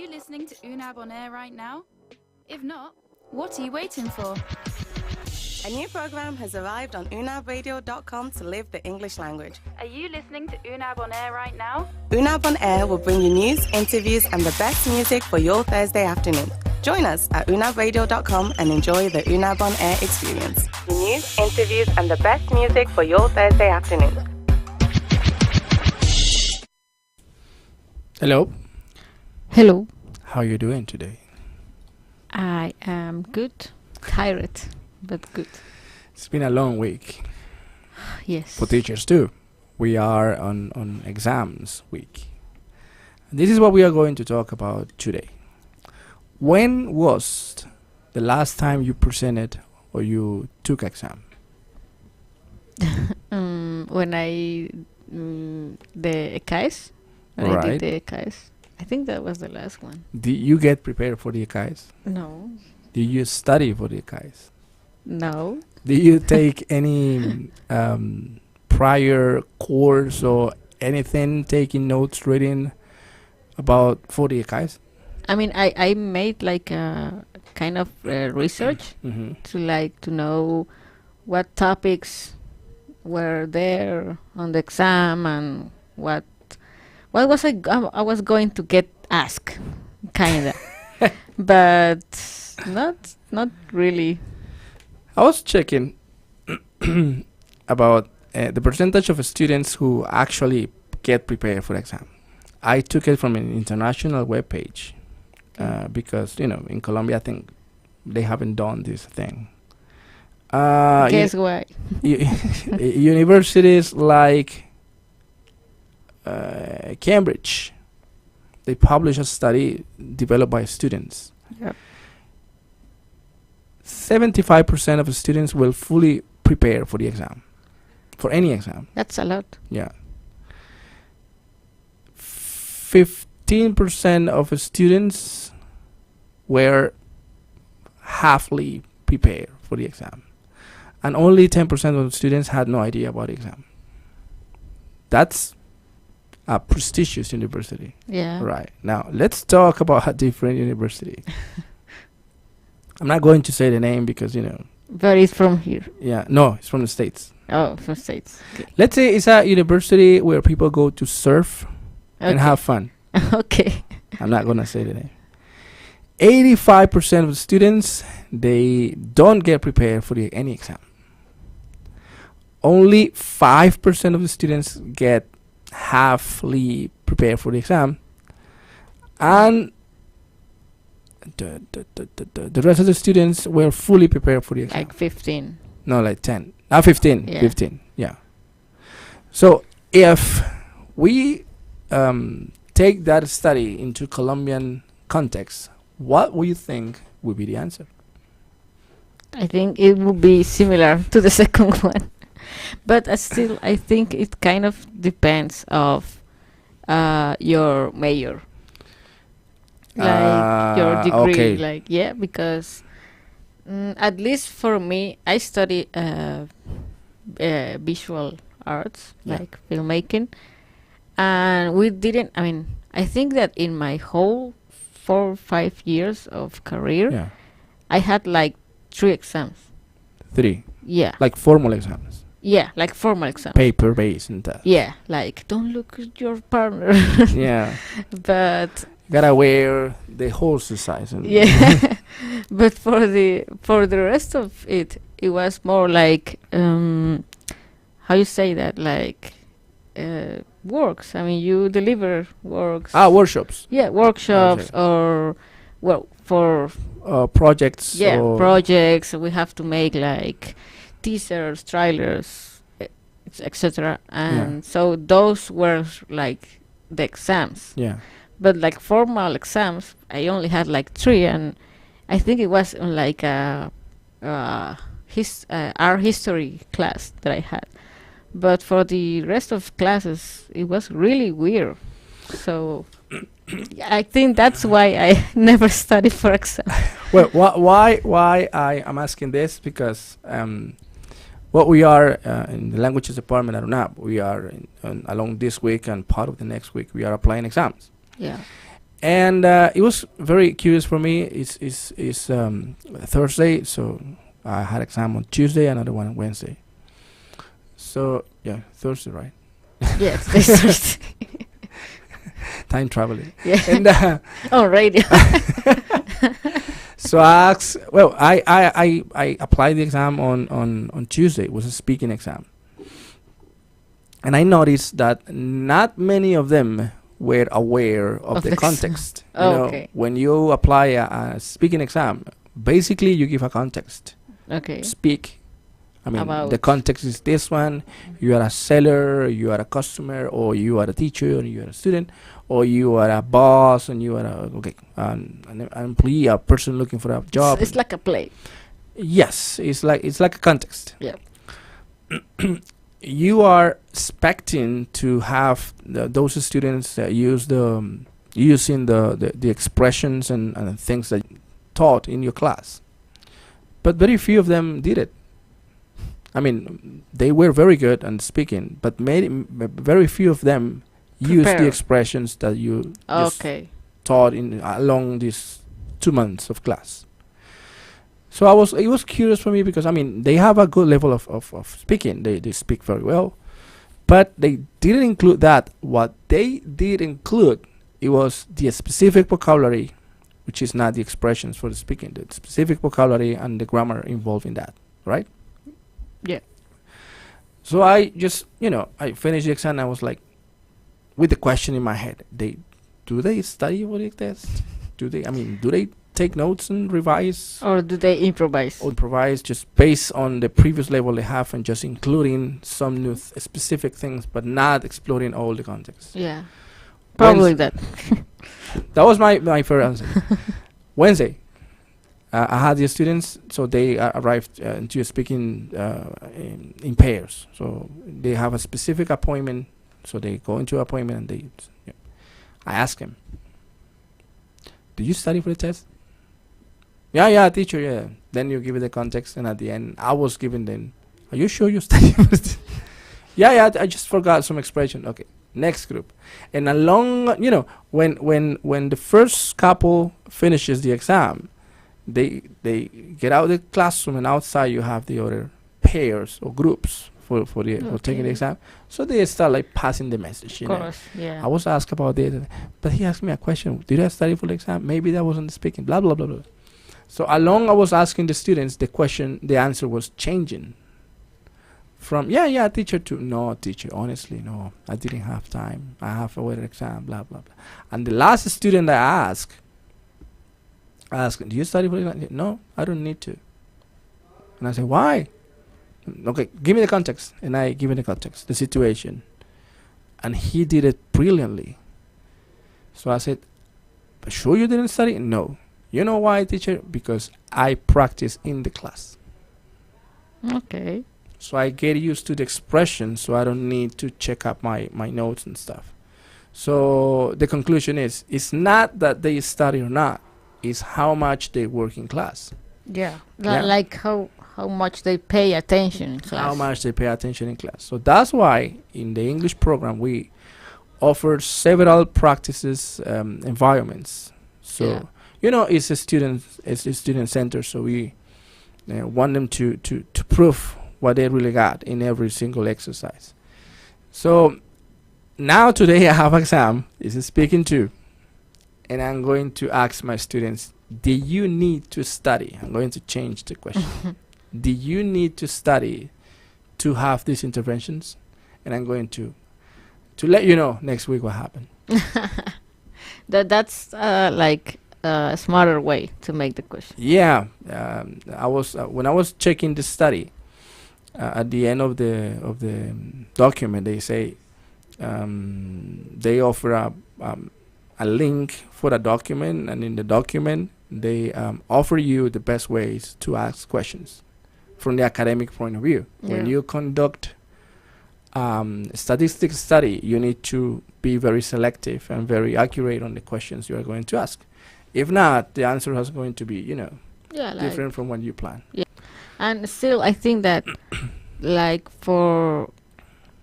you listening to Unab On Air right now? If not, what are you waiting for? A new program has arrived on unabradio.com to live the English language. Are you listening to Unab On Air right now? Unab On Air will bring you news, interviews, and the best music for your Thursday afternoon. Join us at unabradio.com and enjoy the Unab On Air experience. The news, interviews, and the best music for your Thursday afternoon. Hello. Hello. How are you doing today? I am good. Tired, but good. It's been a long week. Yes. For teachers too. We are on exams week. This is what we are going to talk about today. When was the last time you presented or you took exam? When I the ECAES. When I Right. did the ECAES. I think that was the last one. Did you get prepared for the ECAES? No. Did you study for the ECAES? No. Did you take any prior course or anything, taking notes, reading about for the ECAES? I mean, I made like a kind of research to know what topics were there on the exam and what was I was going to get asked, kinda, but not really. I was checking about the percentage of students who actually get prepared for exam. I took it from an international webpage because, in Colombia, I think they haven't done this thing. Guess why? Universities like Cambridge, they publish a study developed by students. Yep. 75% of the students will fully prepare for the exam, for any exam. That's a lot. Yeah. 15% of the students were halfly prepared for the exam, and only 10% of the students had no idea about the exam. That's a prestigious university. Yeah. Right. Now, let's talk about a different university. I'm not going to say the name because, But it's from here. Yeah, no, it's from the States. Oh, from States. Okay. Let's say it's a university where people go to surf and have fun. Okay. I'm not going to say the name. 85% of the students, they don't get prepared for any exam. Only 5% of the students get halfly prepared for the exam. And the rest of the students were fully prepared for the exam. Like 15. No, like 10. 15. Yeah. 15. Yeah. So if we take that study into Colombian context, what would you think would be the answer? I think it would be similar to the second one. But still, I think it kind of depends of your major. Like your degree. Okay. Because at least for me, I study visual arts, like filmmaking. And we didn't, I think that in my whole 4 or 5 years of career, I had like 3 exams. 3? Yeah. Like formal exams? Yeah, like formal exams. Paper-based and that? Yeah, like don't look at your partner. Yeah. But gotta wear the horse size. And yeah. But for the rest of it was more like how you say that, like works. You deliver works. Workshops. Yeah, workshops or for projects. Yeah, projects. We have to make like teasers, trailers, etc. And so those were like the exams. Yeah. But like formal exams, I only had like 3, and I think it was like a art history class that I had. But for the rest of classes, it was really weird. So I think that's why I never studied for exam. Well, why I am asking this, because what we are in the languages department at UNAB, we are along this week and part of the next week, we are applying exams. Yeah. And it was very curious for me. It's Thursday, so I had exam on Tuesday, another one on Wednesday. So yeah, Thursday, right? Yes, this Thursday. Time traveling. Yeah. And On radio. so I asked. Well, I applied the exam on Tuesday. It was a speaking exam, and I noticed that not many of them were aware of the context. You know, Okay. when you apply a speaking exam, basically you give a context. Okay. Speak. I mean, the About- context is this one. You are a seller, you are a customer, or you are a teacher, or you are a student, or you are a boss, and you are an employee, a person looking for a job. It's like a play. Yes, it's like a context. Yeah. You are expecting to have those students use using the expressions and things that you taught in your class, but very few of them did it. I mean, they were very good at speaking, but very few of them used the Prepare. expressions that you just Okay. taught in along these 2 months of class. So it was curious for me because I mean they have a good level of speaking. They speak very well, but they didn't include that. What they did include, it was the specific vocabulary, which is not the expressions for the speaking. The specific vocabulary and the grammar involved in that, right? Yeah. So I just I finished the exam. And I was like, with the question in my head, do they study for the test? Do they take notes and revise Or do they improvise? or improvise just based on the previous level they have and just including some new specific things but not exploring all the context? Yeah. Probably that. That was my first answer. Wednesday, I had the students, so they arrived into speaking in pairs. So they have a specific appointment, so they go into appointment and I ask them, do you study for the test? Yeah, teacher, yeah. Then you give it the context, and at the end, I was giving them, are you sure you study for the test? Yeah, I just forgot some expression. Okay, next group. And along, when the first couple finishes the exam, they get out of the classroom, and outside you have the other pairs or groups for taking the exam. So they start like passing the message. Of course. Yeah. I was asked about it, but he asked me a question. Did I study for the exam? Maybe that wasn't speaking. Blah blah blah blah. So along I was asking the students the question. The answer was changing from yeah teacher to no teacher. Honestly, no, I didn't have time. I have a weather exam. Blah blah blah. And the last student I asked, do you study for the exam? No, I don't need to. And I said, why? Okay, give me the context. And I give him the context, the situation. And he did it brilliantly. So I said, sure you didn't study? No. You know why, teacher? Because I practice in the class. Okay. So I get used to the expression, so I don't need to check up my notes and stuff. So the conclusion is, it's not that they study or not, it's how much they work in class. Yeah. Yeah. Like how much they pay attention in class. How much they pay attention in class. So that's why in the English program we offer several practices environments. So it's a student center. So we want them to prove what they really got in every single exercise. So now today I have exam. This is speaking 2, and I'm going to ask my students, do you need to study? I'm going to change the question. Do you need to study to have these interventions? And I'm going to let you know next week what happened. That's like a smarter way to make the question. Yeah, I was when I was checking the study at the end of the document. They say they offer a link for a document, and in the document they offer you the best ways to ask questions from the academic point of view. When you conduct statistics study, you need to be very selective and very accurate on the questions you are going to ask. If not, the answer is going to be, different from what you plan. Yeah. And still, I think that, like for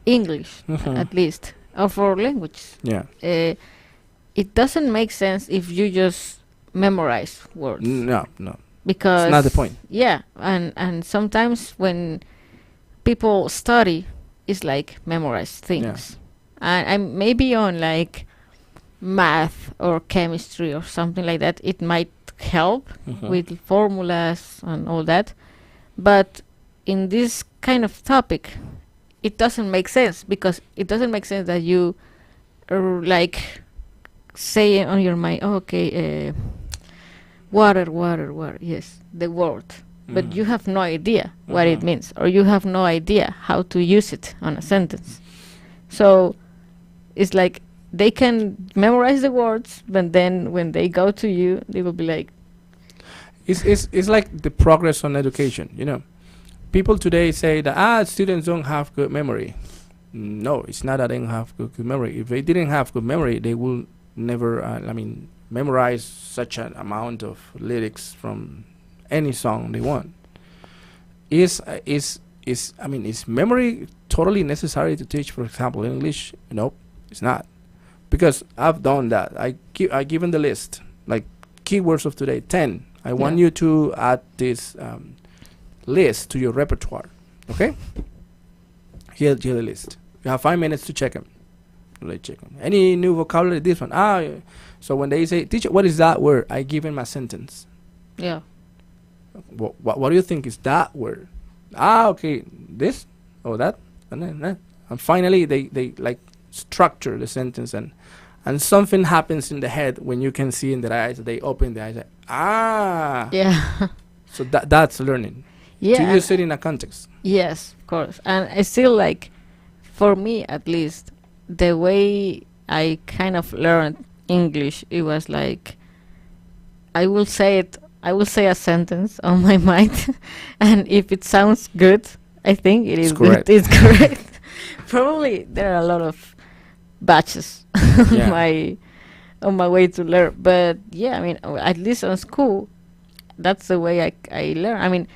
English, at least, or for language, it doesn't make sense if you just memorize words. No, Because it's not the point. Yeah, and sometimes when people study, it's like memorize things. And maybe on like math or chemistry or something like that, it might help with formulas and all that. But in this kind of topic, it doesn't make sense, because it doesn't make sense that you like say on your mind, water, yes, the word, but you have no idea what it means, or you have no idea how to use it on a sentence. So it's like they can memorize the words, but then when they go to you, they will be like, it's like the progress on education, you know. People today say that students don't have good memory. No, it's not that they don't have good memory. If they didn't have good memory, they will never memorize such an amount of lyrics from any song they want. Is memory totally necessary to teach, for example, English? Nope, it's not. Because I've done that. I given the list, like keywords of today, 10. I want you to add this list to your repertoire. Okay? Here's the list. You have 5 minutes to check them. Check them. Any new vocabulary? This one. So when they say, teacher, what is that word? I give them a sentence. yeah, What do you think is that word? Okay, this or that, and then that. And finally they like structure the sentence, and something happens in the head when you can see in their eyes. They open their eyes. yeah. So that's learning. Yeah, To use it in a context. yes, of course. And I still like, for me at least, the way I kind of learned English, it was like I will say a sentence on my mind, and if it sounds good, I think it is correct. good. It's correct. Probably there are a lot of batches on my way to learn, but yeah, I mean, at least on school, that's the way I learn. I mean,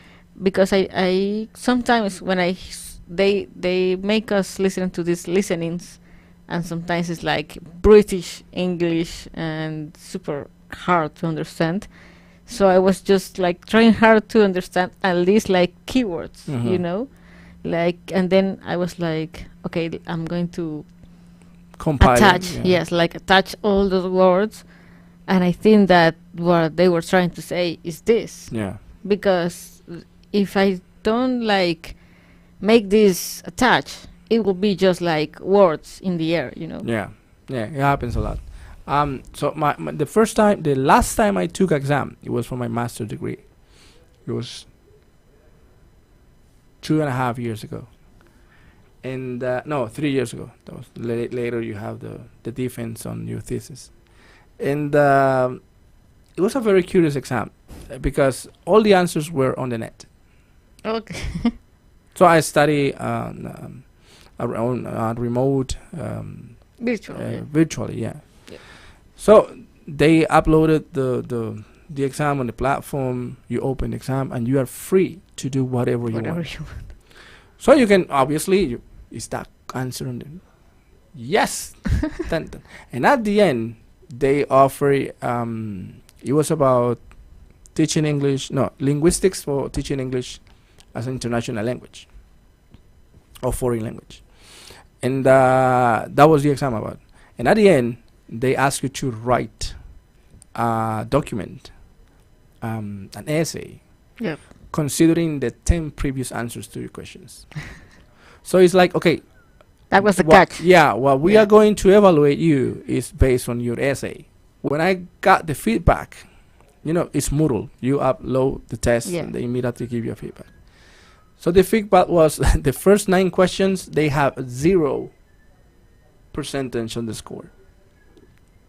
because I sometimes when they make us listen to these listenings, and sometimes it's like British English and super hard to understand. So I was just like trying hard to understand at least like keywords, you know, like, and then I was like, okay, I'm going to Compile attach, it, attach all those words, and I think that what they were trying to say is this, because if I don't like make this attach, it will be just like words in the air, you know. Yeah, it happens a lot. So the last time I took exam, it was for my master's degree. It was 2.5 years ago. And 3 years ago. That was later. You have the defense on your thesis, and it was a very curious exam because all the answers were on the net. Okay. So I study on remote, virtually. Yeah. So they uploaded the exam on the platform. You open the exam and you are free to do whatever you want. So you can obviously is that answer on them? Yes. And at the end they offer it was about teaching English, linguistics for teaching English as an international language or foreign language, and that was the exam about. And at the end they ask you to write a document, an essay, considering the 10 previous answers to your questions. So it's like, okay, that was the catch. Yeah, what we are going to evaluate you is based on your essay. When I got the feedback, it's Moodle. You upload the test and they immediately give you a feedback. So the feedback was the first 9 questions, they have 0 percentage on the score.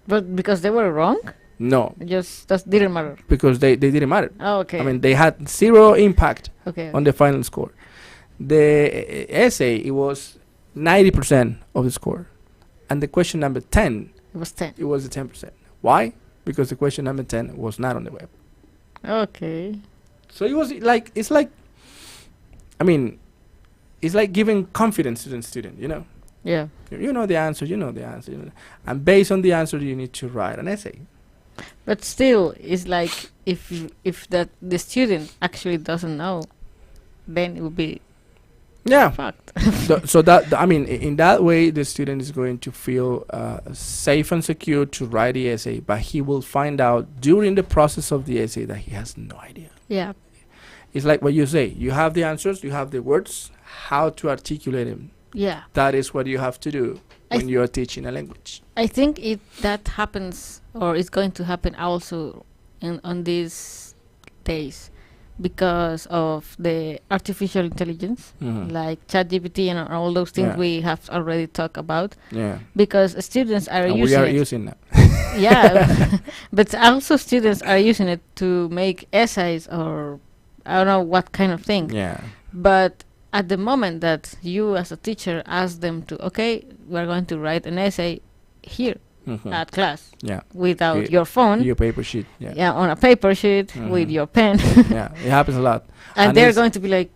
But because they were wrong? No. Just that didn't matter. Because they didn't matter. Oh, okay. I mean, they had 0 impact on the final score. The essay, it was 90% of the score. And the question number 10, it was 10. It was the 10%. Why? Because the question number 10 was not on the web. Okay. So it was like, it's like giving confidence to the student, Yeah. You know the answer. And based on the answer, you need to write an essay. But still, it's like if that the student actually doesn't know, then it would be fucked. So that, I mean, in that way, the student is going to feel safe and secure to write the essay, but he will find out during the process of the essay that he has no idea. Yeah. It's like what you say. You have the answers, you have the words, how to articulate them. Yeah. That is what you have to do when you are teaching a language. I think that happens, or is going to happen also on these days, because of the artificial intelligence, like ChatGPT and all those things we have already talked about. Yeah. Because students are and using we are using that. Yeah. But also students are using it to make essays or I don't know what kind of thing. Yeah. But at the moment that you as a teacher ask them to, okay, we're going to write an essay here at class, without your phone, your paper sheet, on a paper sheet with your pen. Yeah, it happens a lot, and they're going to be like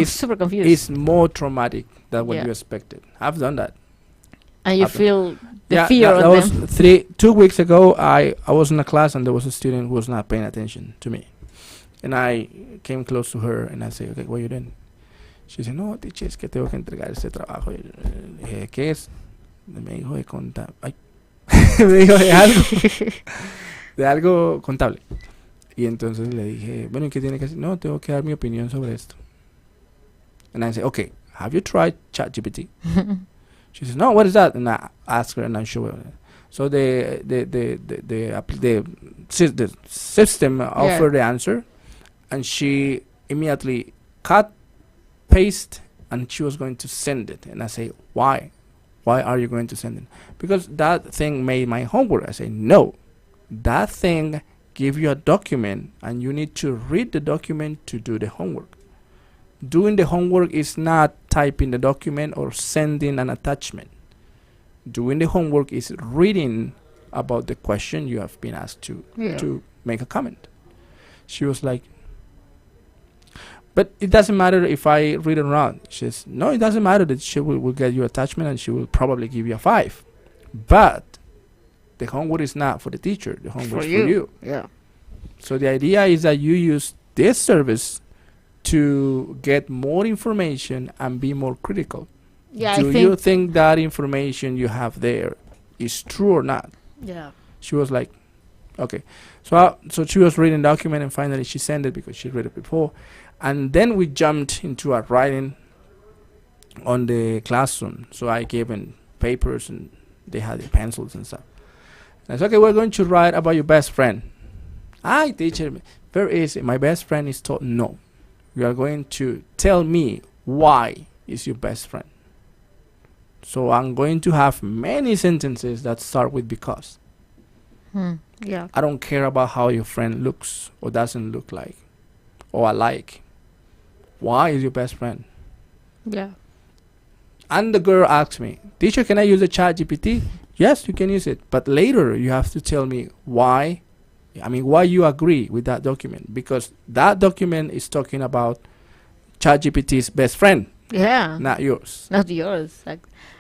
super confused. It's more traumatic than what you expected. I've done that, and you feel the fear that on was them. 2 weeks ago. I was in a class and there was a student who was not paying attention to me. And I came close to her and I said, okay, what are you doing? She said, no, teacher, es que tengo que entregar este trabajo. Y dije, ¿qué es? Me dijo de contable. Ay. Me dijo de algo contable. Y entonces le dije, bueno, ¿y qué tiene que hacer? No, tengo que dar mi opinión sobre esto. And I said, okay, have you tried ChatGPT? She says, no, what is that? And I asked her and I showed her. So the system offered the answer. And she immediately cut, paste, and she was going to send it. And I say, why? Why are you going to send it? Because that thing made my homework. I say, no. That thing give you a document, and you need to read the document to do the homework. Doing the homework is not typing the document or sending an attachment. Doing the homework is reading about the question you have been asked to make a comment. She was like, but it doesn't matter if I read it wrong. She says, no, it doesn't matter that she will get you attachment and she will probably give you a 5. But the homework is not for the teacher. The homework is for you. Yeah. So the idea is that you use this service to get more information and be more critical. Yeah, Do you think that information you have there is true or not? Yeah. She was like, okay. So she was reading the document and finally she sent it because she read it before. And then we jumped into our writing on the classroom. So I gave them papers and they had the pencils and stuff. And I said, okay, we're going to write about your best friend. I teacher, very easy. My best friend is taught no. You are going to tell me why is your best friend. So I'm going to have many sentences that start with because. Yeah. I don't care about how your friend looks or doesn't look like or alike. Why is your best friend? Yeah. And the girl asked me, teacher, can I use the ChatGPT? Yes, you can use it. But later you have to tell me why you agree with that document. Because that document is talking about ChatGPT's best friend. Yeah. Not yours. Not yours.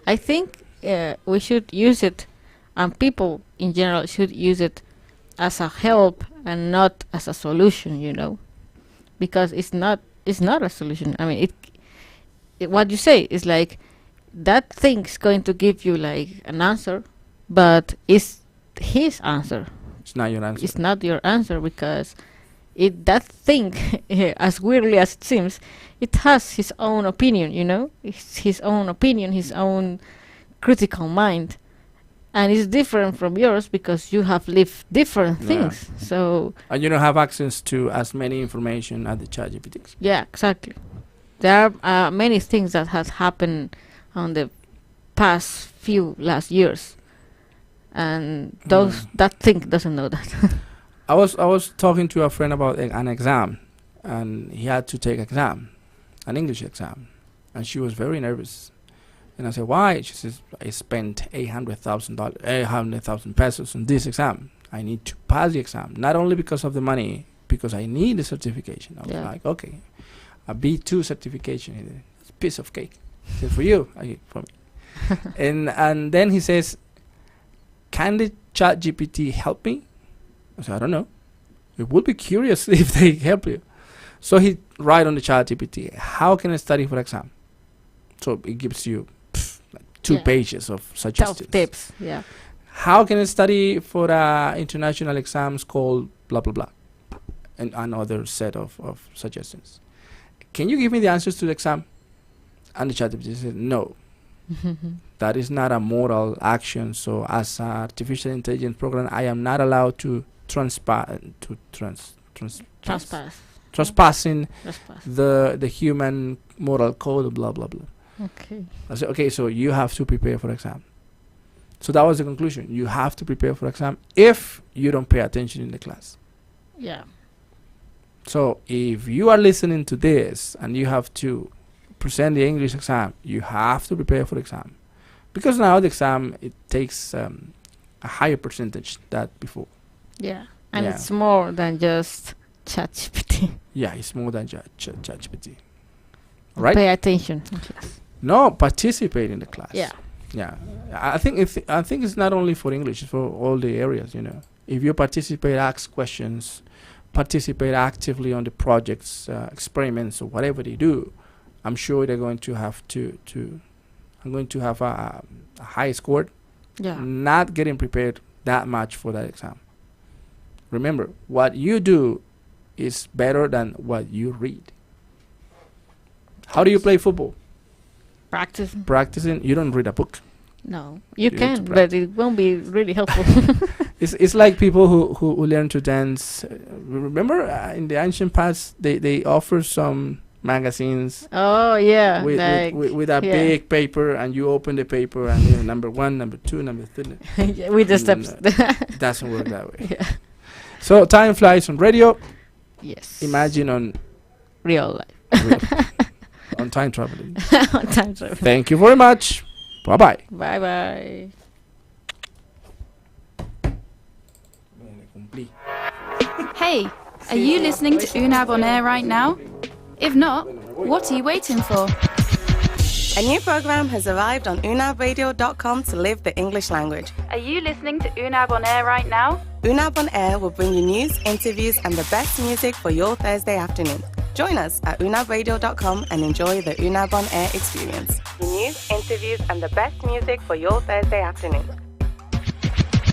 I think we should use it, and people in general should use it as a help and not as a solution, because it's not a solution. I mean, it what you say is like that thing's going to give you like an answer, but it's his answer. It's not your answer. It's not your answer because that thing, as weirdly as it seems, it has his own opinion, It's his own opinion, his own critical mind. And it's different from yours because you have lived different things. So and you don't have access to as many information as the ChatGPT. Yeah, exactly. There are many things that has happened on the past few last years, and that thing doesn't know that. I was talking to a friend about an exam, and he had to take an English exam, and she was very nervous. And I said, why? She says, I spent $800,000 pesos on this exam. I need to pass the exam, not only because of the money, because I need the certification. I was like, okay, a B2 certification, it's a piece of cake. I said, for you, for me. and then he says, can the chat GPT help me? I said, I don't know. It would be curious if they help you. So he write on the chat GPT, how can I study for exam? So it gives you like 2 pages of suggestions. Top tips, yeah. How can I study for international exams called blah, blah, blah? And another set of suggestions. Can you give me the answers to the exam? And the ChatGPT said, no. That is not a moral action. So as an artificial intelligence program, I am not allowed to trespassing the human moral code, blah, blah, blah. Okay. I said, okay, so you have to prepare for exam. So that was the conclusion. You have to prepare for exam if you don't pay attention in the class. Yeah. So if you are listening to this and you have to present the English exam, you have to prepare for exam. Because now the exam, it takes a higher percentage than before. Yeah. And Yeah. it's more than just ChatGPT. Yeah, it's more than ChatGPT. Right? Pay attention in class. No, participate in the class. Yeah. Yeah, I think it's not only for English; it's for all the areas. You know, if you participate, ask questions, participate actively on the projects, experiments, or whatever they do, I'm sure they're going to have I'm going to have a high score. Yeah. Not getting prepared that much for that exam. Remember, what you do is better than what you read. How do you play football? Practicing. You don't read a book. No, you can, but it won't be really helpful. It's like people who learn to dance. Remember, in the ancient past, they offer some magazines. Oh yeah, with a big paper, and you open the paper, and you know, number 1, number 2, number 3. Yeah, with the steps. It doesn't work that way. Yeah. So time flies on radio. Yes. Imagine on real life. On time traveling. On time traveling. Thank you very much. Bye bye. Bye bye. Hey, are you listening to Unab On Air right now? If not, what are you waiting for? A new program has arrived on unabradio.com to live the English language. Are you listening to Unab On Air right now? Unab On Air will bring you news, interviews, and the best music for your Thursday afternoon. Join us at unabradio.com and enjoy the Unab On Air experience. News, interviews, and the best music for your Thursday afternoon.